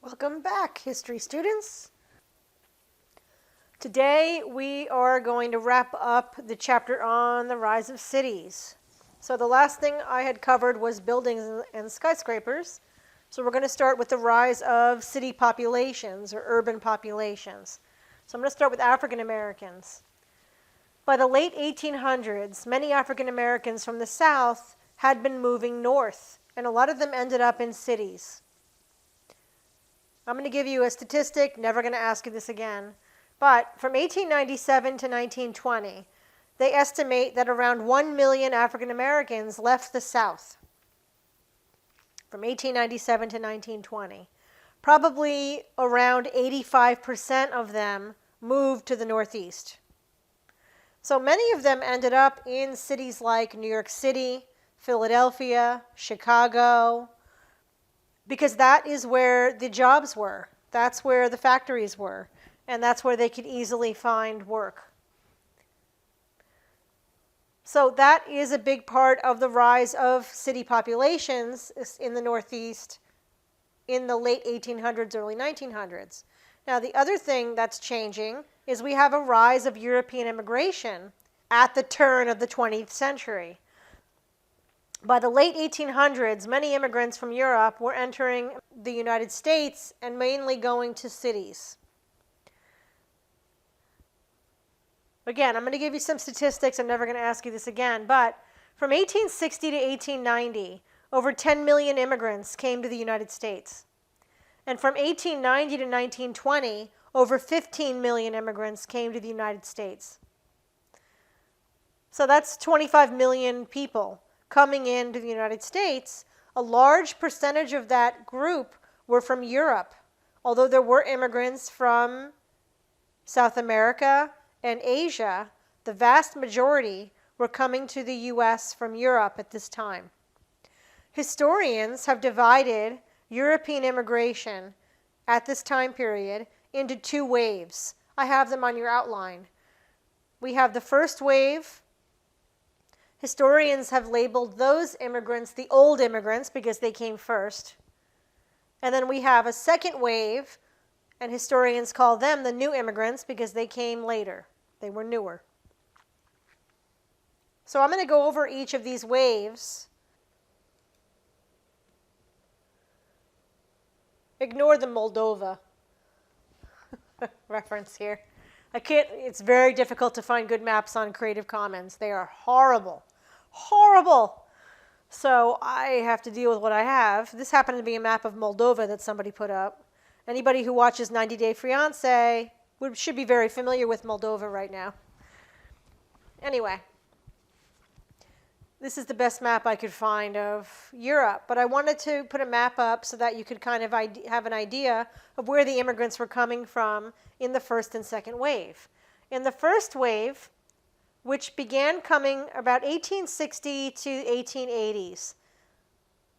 Welcome back, history students. Today we are going to wrap up the chapter on the rise of cities. So the last thing I had covered was buildings and skyscrapers. So we're going to start with the rise of city populations or urban populations. So I'm going to start with African Americans. By the late 1800s, many African Americans from the South had been moving north, and a lot of them ended up in cities. I'm going to give you a statistic, never going to ask you this again, but from 1897 to 1920, they estimate that around 1 million African Americans left the South from 1897 to 1920. Probably around 85% of them moved to the Northeast. So many of them ended up in cities like New York City, Philadelphia, Chicago, because that is where the jobs were. That's where the factories were. And that's where they could easily find work. So that is a big part of the rise of city populations in the Northeast in the late 1800s, early 1900s. Now, the other thing that's changing is we have a rise of European immigration at the turn of the 20th century. By the late 1800s, many immigrants from Europe were entering the United States and mainly going to cities. Again, I'm going to give you some statistics. I'm never going to ask you this again, but from 1860 to 1890, over 10 million immigrants came to the United States. And from 1890 to 1920, over 15 million immigrants came to the United States. So that's 25 million people coming into the United States. A large percentage of that group were from Europe, although there were immigrants from South America and Asia. The vast majority were coming to the U.S. from Europe at this time. Historians have divided European immigration at this time period into two waves. I have them on your outline. We have the first wave. Historians have labeled those immigrants the old immigrants because they came first. And then we have a second wave, and historians call them the new immigrants because they came later. They were newer. So I'm going to go over each of these waves. Ignore the Moldova reference here. It's very difficult to find good maps on Creative Commons. They are horrible. Horrible. So I have to deal with what I have. This happened to be a map of Moldova that somebody put up. Anybody who watches 90 Day Fiancé should be very familiar with Moldova right now. Anyway, this is the best map I could find of Europe, but I wanted to put a map up so that you could kind of have an idea of where the immigrants were coming from in the first and second wave. In the first wave, which began coming about 1860 to 1880s,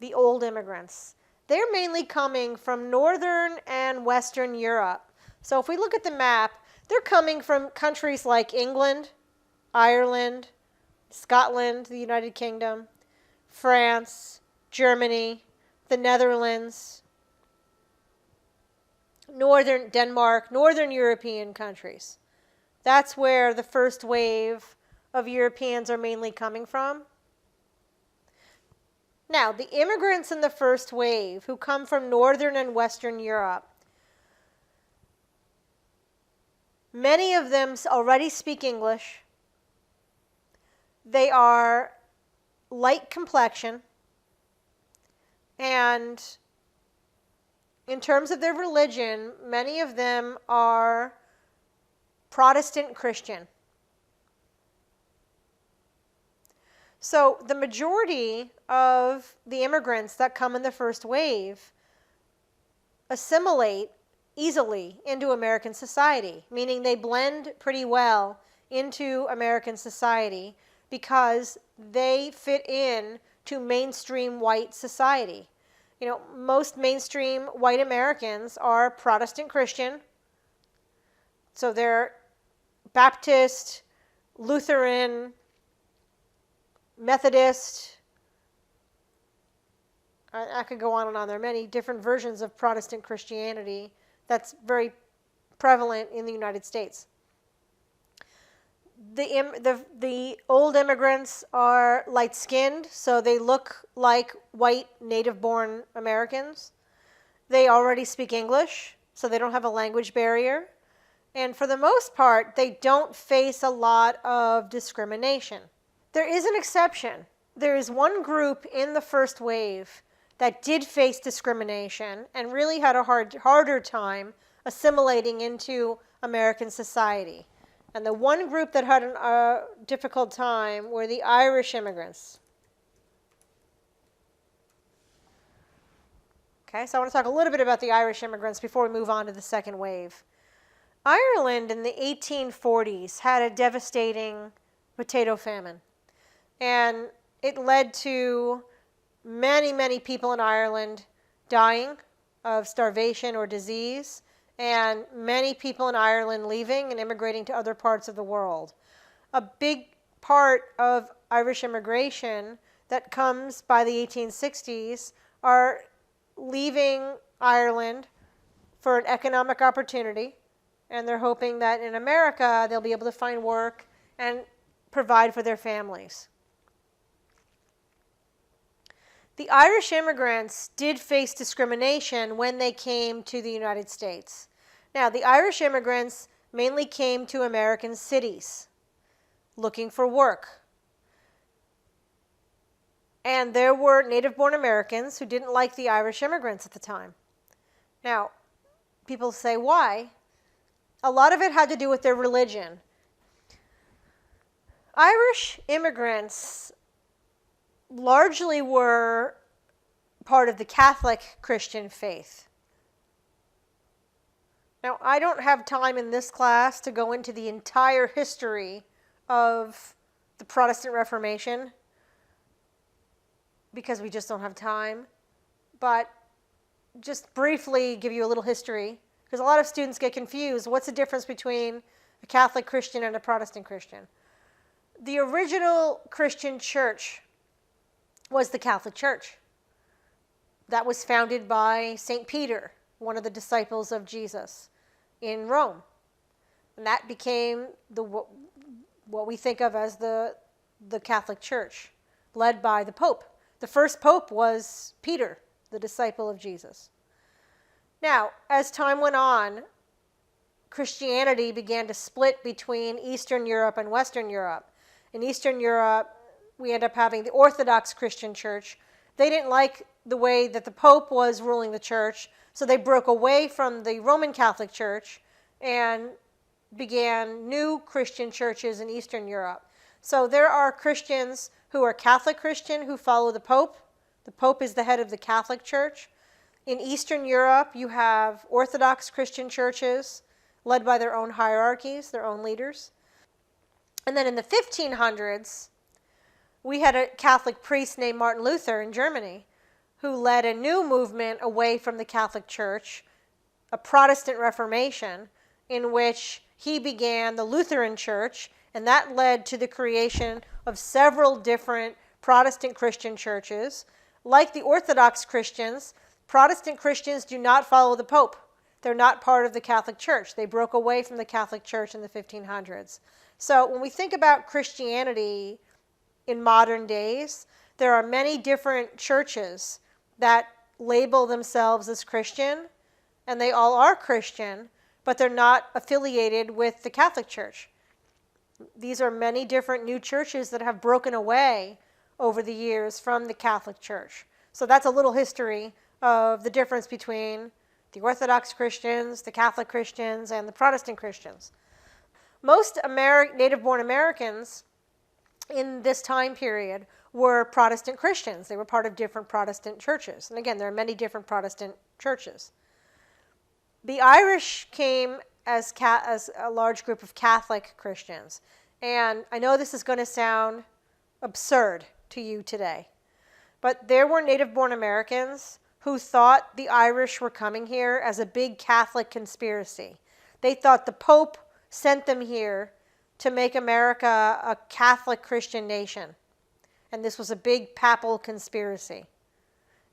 the old immigrants, they're mainly coming from Northern and Western Europe. So if we look at the map, they're coming from countries like England, Ireland, Scotland, the United Kingdom, France, Germany, the Netherlands, Northern Denmark, Northern European countries. That's where the first wave of Europeans are mainly coming from. Now, the immigrants in the first wave who come from Northern and Western Europe, many of them already speak English. They are light complexion, and in terms of their religion, many of them are Protestant Christian. So the majority of the immigrants that come in the first wave assimilate easily into American society, meaning they blend pretty well into American society because they fit in to mainstream white society. You know, most mainstream white Americans are Protestant Christian. So they're Baptist, Lutheran, Methodist, I could go on and on. There are many different versions of Protestant Christianity that's very prevalent in the United States. The old immigrants are light-skinned, so they look like white native-born Americans. They already speak English, so they don't have a language barrier. And for the most part, they don't face a lot of discrimination. There is an exception. There is one group in the first wave that did face discrimination and really had a harder time assimilating into American society. And the one group that had a difficult time were the Irish immigrants. Okay, so I want to talk a little bit about the Irish immigrants before we move on to the second wave. Ireland in the 1840s had a devastating potato famine. And it led to many, many people in Ireland dying of starvation or disease, and many people in Ireland leaving and immigrating to other parts of the world. A big part of Irish immigration that comes by the 1860s are leaving Ireland for an economic opportunity, and they're hoping that in America they'll be able to find work and provide for their families. The Irish immigrants did face discrimination when they came to the United States. Now, the Irish immigrants mainly came to American cities looking for work. And there were native-born Americans who didn't like the Irish immigrants at the time. Now, people say, why? A lot of it had to do with their religion. Irish immigrants largely were part of the Catholic Christian faith. Now, I don't have time in this class to go into the entire history of the Protestant Reformation because we just don't have time, but just briefly give you a little history, because a lot of students get confused. What's the difference between a Catholic Christian and a Protestant Christian? The original Christian church was the Catholic Church. That was founded by St. Peter, one of the disciples of Jesus, in Rome. And that became what we think of as the Catholic Church, led by the Pope. The first Pope was Peter, the disciple of Jesus. Now, as time went on, Christianity began to split between Eastern Europe and Western Europe. In Eastern Europe, we end up having the Orthodox Christian Church. They didn't like the way that the Pope was ruling the church, so they broke away from the Roman Catholic Church and began new Christian churches in Eastern Europe. So there are Christians who are Catholic Christian who follow the Pope. The Pope is the head of the Catholic Church. In Eastern Europe, you have Orthodox Christian churches led by their own hierarchies, their own leaders. And then in the 1500s, we had a Catholic priest named Martin Luther in Germany who led a new movement away from the Catholic Church, a Protestant Reformation, in which he began the Lutheran Church, and that led to the creation of several different Protestant Christian churches. Like the Orthodox Christians, Protestant Christians do not follow the Pope. They're not part of the Catholic Church. They broke away from the Catholic Church in the 1500s. So when we think about Christianity in modern days, there are many different churches that label themselves as Christian, and they all are Christian, but they're not affiliated with the Catholic Church. These are many different new churches that have broken away over the years from the Catholic Church. So that's a little history of the difference between the Orthodox Christians, the Catholic Christians, and the Protestant Christians. Most native-born Americans in this time period were Protestant Christians. They were part of different Protestant churches. And again, there are many different Protestant churches. The Irish came as a large group of Catholic Christians. And I know this is going to sound absurd to you today, but there were native-born Americans who thought the Irish were coming here as a big Catholic conspiracy. They thought the Pope sent them here to make America a Catholic Christian nation. And this was a big papal conspiracy.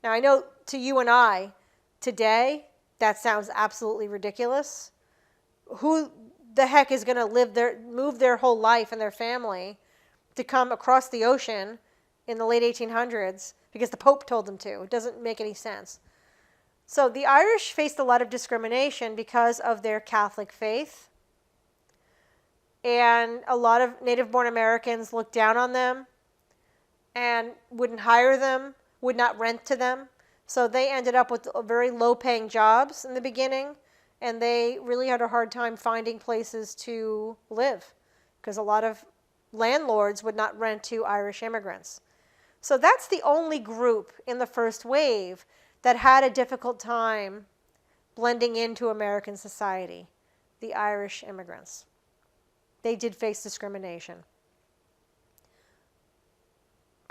Now, I know to you and I, today, that sounds absolutely ridiculous. Who the heck is going to move their whole life and their family to come across the ocean in the late 1800s because the Pope told them to? It doesn't make any sense. So the Irish faced a lot of discrimination because of their Catholic faith. And a lot of native-born Americans looked down on them and wouldn't hire them, would not rent to them. So they ended up with very low-paying jobs in the beginning, and they really had a hard time finding places to live because a lot of landlords would not rent to Irish immigrants. So that's the only group in the first wave that had a difficult time blending into American society, the Irish immigrants. They did face discrimination.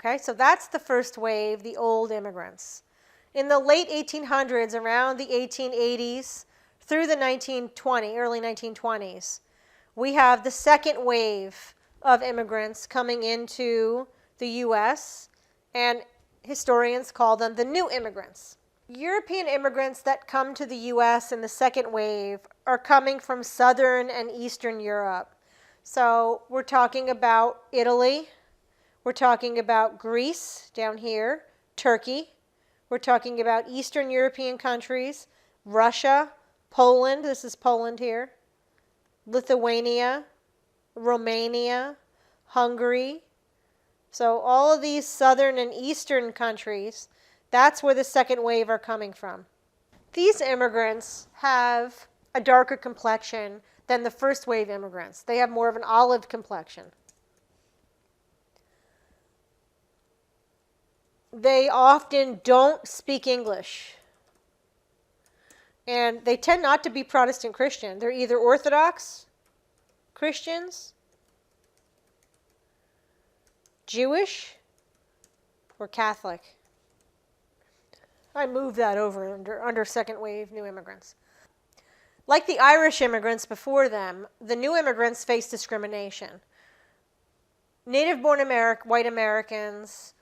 Okay, so that's the first wave, the old immigrants. In the late 1800s, around the 1880s, through the early 1920s, we have the second wave of immigrants coming into the U.S., and historians call them the new immigrants. European immigrants that come to the U.S. in the second wave are coming from Southern and Eastern Europe. So we're talking about Italy, we're talking about Greece down here, Turkey, we're talking about Eastern European countries, Russia, Poland, this is Poland here, Lithuania, Romania, Hungary. So all of these southern and eastern countries, that's where the second wave are coming from. These immigrants have a darker complexion than the first wave immigrants. They have more of an olive complexion. They often don't speak English. And they tend not to be Protestant Christian. They're either Orthodox Christians, Jewish, or Catholic. I moved that over under second wave new immigrants. Like the Irish immigrants before them, the new immigrants face discrimination. Native-born white Americans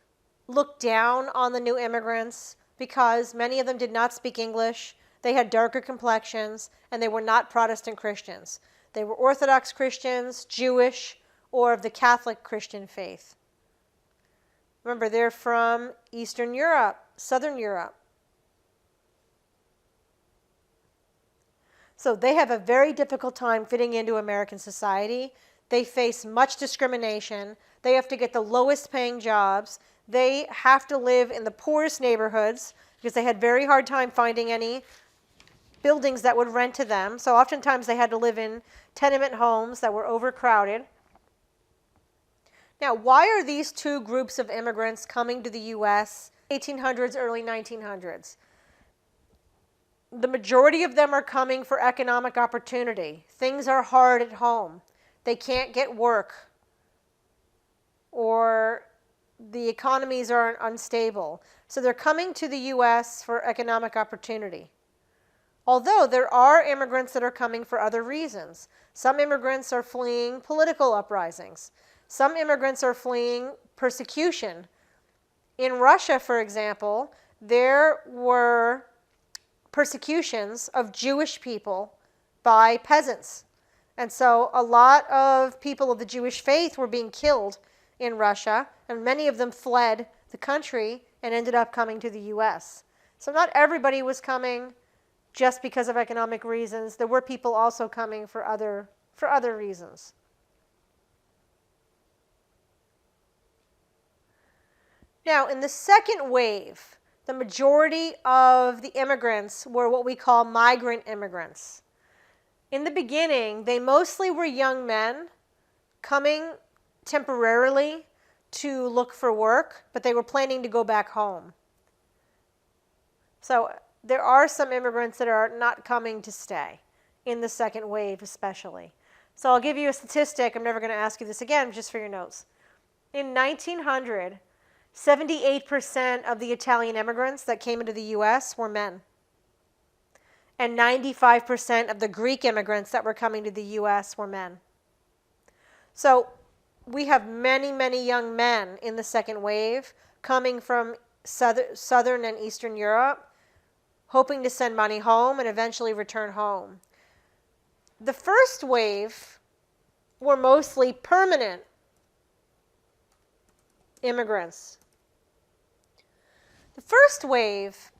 looked down on the new immigrants because many of them did not speak English, they had darker complexions, and they were not Protestant Christians. They were Orthodox Christians, Jewish, or of the Catholic Christian faith. Remember, they're from Eastern Europe, Southern Europe. So they have a very difficult time fitting into American society. They face much discrimination. They have to get the lowest paying jobs. They have to live in the poorest neighborhoods because they had very hard time finding any buildings that would rent to them. So oftentimes they had to live in tenement homes that were overcrowded. Now, why are these two groups of immigrants coming to the U.S. 1800s, early 1900s? The majority of them are coming for economic opportunity. Things are hard at home. They can't get work, or the economies are unstable. So they're coming to the U.S. for economic opportunity. Although there are immigrants that are coming for other reasons. Some immigrants are fleeing political uprisings. Some immigrants are fleeing persecution. In Russia, for example, there were persecutions of Jewish people by peasants. And so a lot of people of the Jewish faith were being killed in Russia, and many of them fled the country and ended up coming to the U.S. So not everybody was coming just because of economic reasons. There were people also coming for other reasons. Now, in the second wave, the majority of the immigrants were what we call migrant immigrants. In the beginning, they mostly were young men coming temporarily to look for work, but they were planning to go back home. So there are some immigrants that are not coming to stay, in the second wave especially. So I'll give you a statistic. I'm never going to ask you this again, just for your notes. In 1900, 78% of the Italian immigrants that came into the U.S. were men. And 95% of the Greek immigrants that were coming to the U.S. were men. So we have many, many young men in the second wave coming from Southern and Eastern Europe, hoping to send money home and eventually return home. The first wave were mostly permanent immigrants. The first wave,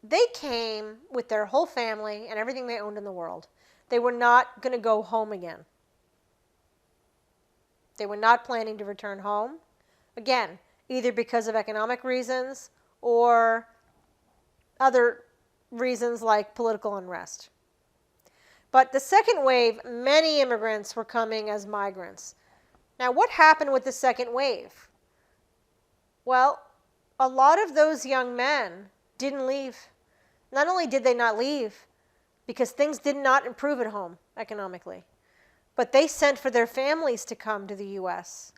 they came with their whole family and everything they owned in the world. They were not going to go home again. They were not planning to return home. Again, either because of economic reasons or other reasons like political unrest. But the second wave, many immigrants were coming as migrants. Now, what happened with the second wave? Well, a lot of those young men didn't leave. Not only did they not leave, because things did not improve at home economically, but they sent for their families to come to the U.S.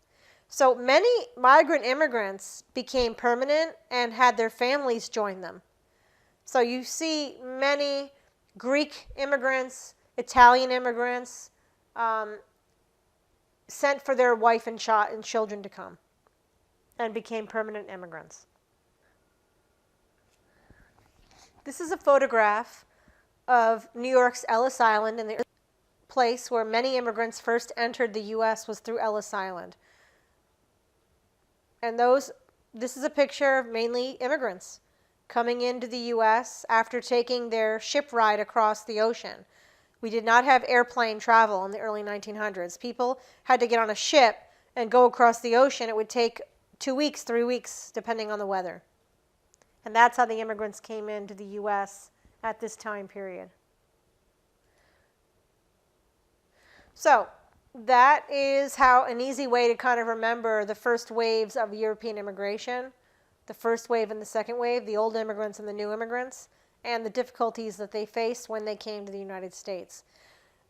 So many migrant immigrants became permanent and had their families join them. So you see many Greek immigrants, Italian immigrants sent for their wife and children to come and became permanent immigrants. This is a photograph of New York's Ellis Island, and the place where many immigrants first entered the U.S. was through Ellis Island. And this is a picture of mainly immigrants coming into the U.S. after taking their ship ride across the ocean. We did not have airplane travel in the early 1900s. People had to get on a ship and go across the ocean. It would take 2 weeks, 3 weeks, depending on the weather. And that's how the immigrants came into the U.S. at this time period. So that is how an easy way to kind of remember the first waves of European immigration, the first wave and the second wave, the old immigrants and the new immigrants, and the difficulties that they faced when they came to the United States.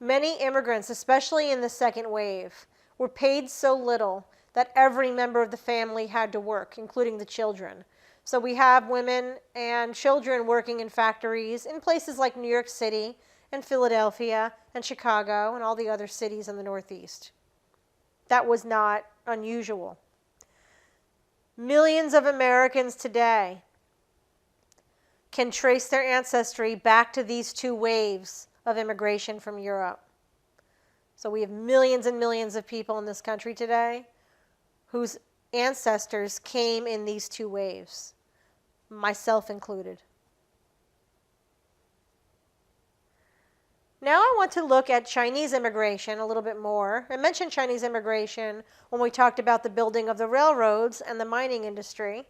Many immigrants, especially in the second wave, were paid so little that every member of the family had to work, including the children. So we have women and children working in factories in places like New York City and Philadelphia and Chicago and all the other cities in the Northeast. That was not unusual. Millions of Americans today can trace their ancestry back to these two waves of immigration from Europe. So we have millions and millions of people in this country today whose ancestors came in these two waves, myself included. Now I want to look at Chinese immigration a little bit more. I mentioned Chinese immigration when we talked about the building of the railroads and the mining industry.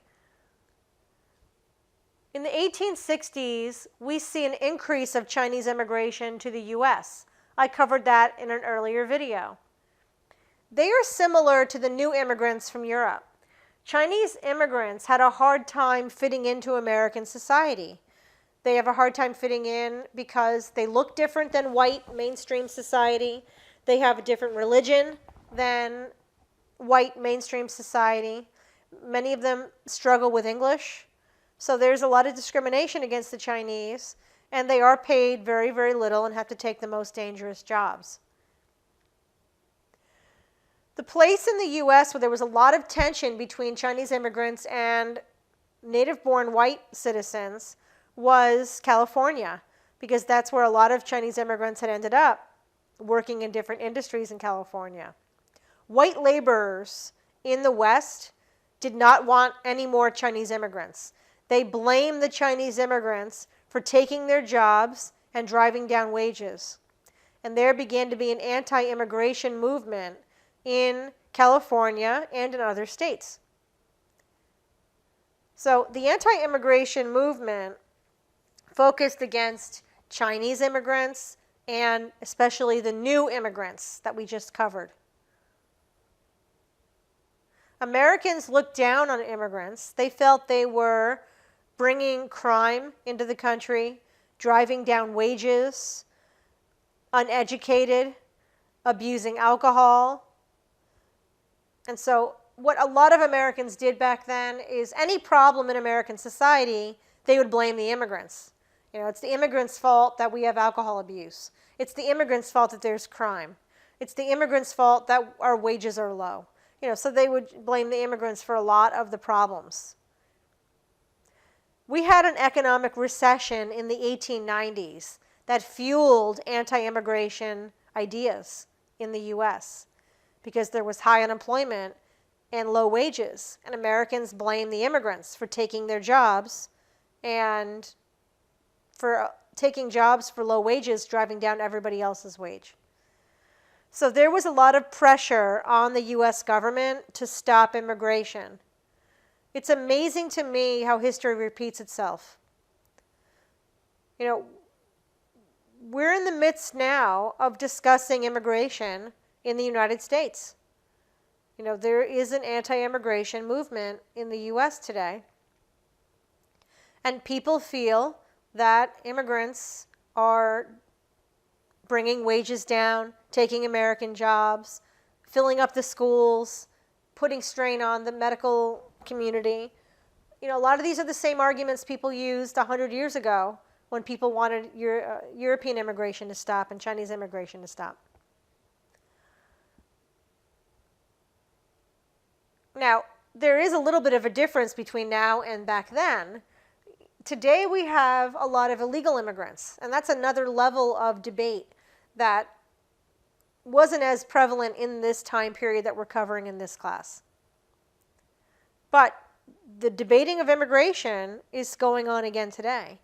In the 1860s, we see an increase of Chinese immigration to the U.S. I covered that in an earlier video. They are similar to the new immigrants from Europe. Chinese immigrants had a hard time fitting into American society. They have a hard time fitting in because they look different than white mainstream society. They have a different religion than white mainstream society. Many of them struggle with English. So there's a lot of discrimination against the Chinese, and they are paid very, very little and have to take the most dangerous jobs. The place in the U.S. where there was a lot of tension between Chinese immigrants and native-born white citizens was California, because that's where a lot of Chinese immigrants had ended up working in different industries in California. White laborers in the West did not want any more Chinese immigrants. They blamed the Chinese immigrants for taking their jobs and driving down wages. And there began to be an anti-immigration movement in California and in other states. So the anti-immigration movement focused against Chinese immigrants and especially the new immigrants that we just covered. Americans looked down on immigrants. They felt they were bringing crime into the country, driving down wages, uneducated, abusing alcohol. And so what a lot of Americans did back then is any problem in American society, they would blame the immigrants. You know, it's the immigrants' fault that we have alcohol abuse. It's the immigrants' fault that there's crime. It's the immigrants' fault that our wages are low. You know, so they would blame the immigrants for a lot of the problems. We had an economic recession in the 1890s that fueled anti-immigration ideas in the US because there was high unemployment and low wages, and Americans blamed the immigrants for taking their jobs and for taking jobs for low wages, driving down everybody else's wage. So there was a lot of pressure on the US government to stop immigration. It's amazing to me how history repeats itself. You know, we're in the midst now of discussing immigration in the United States. You know, there is an anti-immigration movement in the US today. And people feel that immigrants are bringing wages down, taking American jobs, filling up the schools, putting strain on the medical community. You know, a lot of these are the same arguments people used 100 years ago when people wanted European immigration to stop and Chinese immigration to stop. Now, there is a little bit of a difference between now and back then. Today we have a lot of illegal immigrants, and that's another level of debate that wasn't as prevalent in this time period that we're covering in this class. But the debating of immigration is going on again today.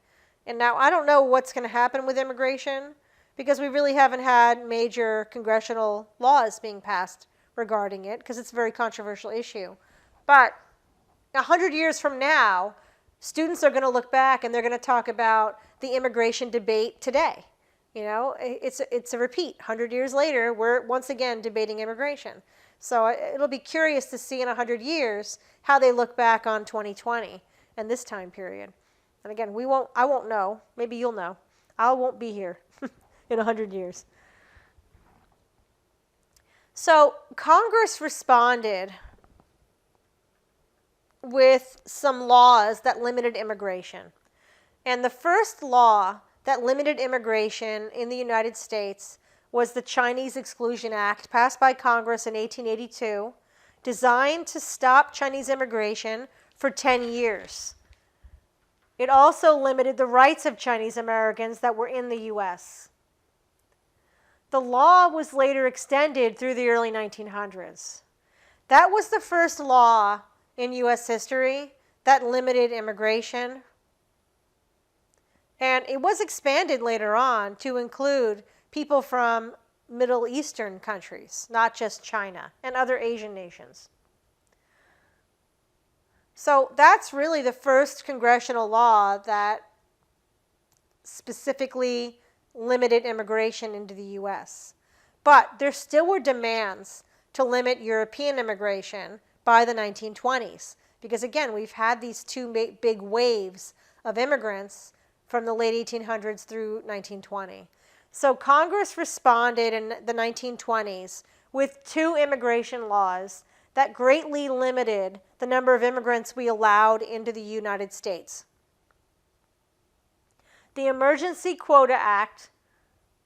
And now I don't know what's going to happen with immigration because we really haven't had major congressional laws being passed regarding it because it's a very controversial issue. But 100 years from now, students are going to look back and they're going to talk about the immigration debate today. You know, it's a repeat. 100 years later, we're once again debating immigration. So it'll be curious to see in 100 years how they look back on 2020 and this time period. And again, I won't know. Maybe you'll know. I won't be here in 100 years. So Congress responded with some laws that limited immigration. And the first law that limited immigration in the United States was the Chinese Exclusion Act, passed by Congress in 1882, designed to stop Chinese immigration for 10 years. It also limited the rights of Chinese Americans that were in the U.S. The law was later extended through the early 1900s. That was the first law in U.S. history that limited immigration. And it was expanded later on to include people from Middle Eastern countries, not just China, and other Asian nations. So that's really the first congressional law that specifically limited immigration into the U.S. But there still were demands to limit European immigration by the 1920s. Because again, we've had these two big waves of immigrants from the late 1800s through 1920. So Congress responded in the 1920s with two immigration laws that greatly limited the number of immigrants we allowed into the United States. The Emergency Quota Act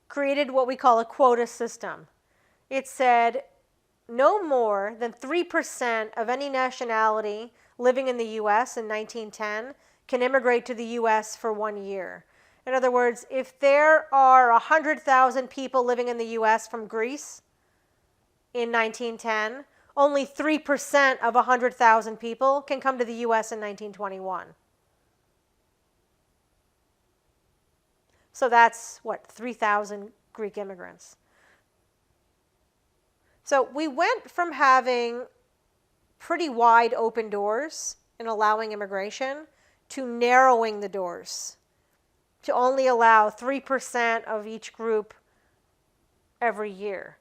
created what we call a quota system. It said no more than 3% of any nationality living in the U.S. in 1910 can immigrate to the U.S. for 1 year. In other words, if there are 100,000 people living in the U.S. from Greece in 1910, only 3% of 100,000 people can come to the U.S. in 1921. So that's, 3,000 Greek immigrants. So we went from having pretty wide open doors in allowing immigration to narrowing the doors, to only allow 3% of each group every year.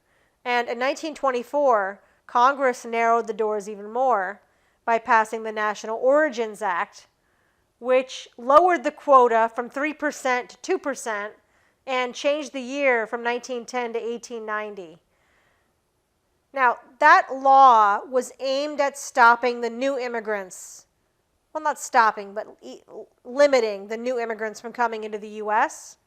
And in 1924, Congress narrowed the doors even more by passing the National Origins Act, which lowered the quota from 3% to 2% and changed the year from 1910 to 1890. Now, that law was aimed at stopping the new immigrants. Well, not stopping, but limiting the new immigrants from coming into the U.S.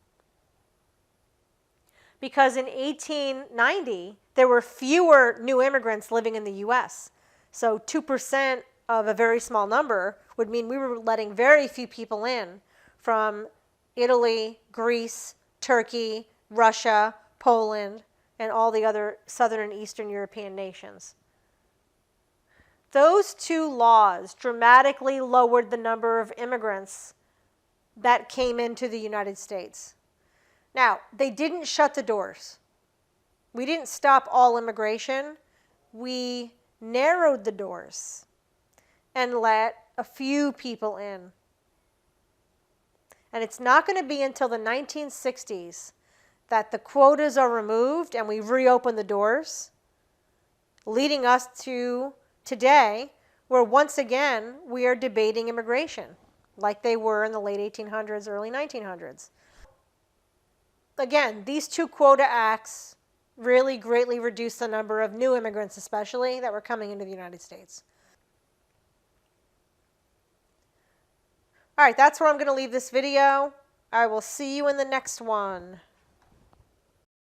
Because in 1890, there were fewer new immigrants living in the U.S. So 2% of a very small number would mean we were letting very few people in from Italy, Greece, Turkey, Russia, Poland, and all the other Southern and Eastern European nations. Those two laws dramatically lowered the number of immigrants that came into the United States. Now, they didn't shut the doors. We didn't stop all immigration. We narrowed the doors and let a few people in. And it's not going to be until the 1960s that the quotas are removed and we reopen the doors, leading us to today, where once again we are debating immigration, like they were in the late 1800s, early 1900s. Again, these two quota acts really greatly reduced the number of new immigrants, especially, that were coming into the United States. All right, that's where I'm going to leave this video. I will see you in the next one.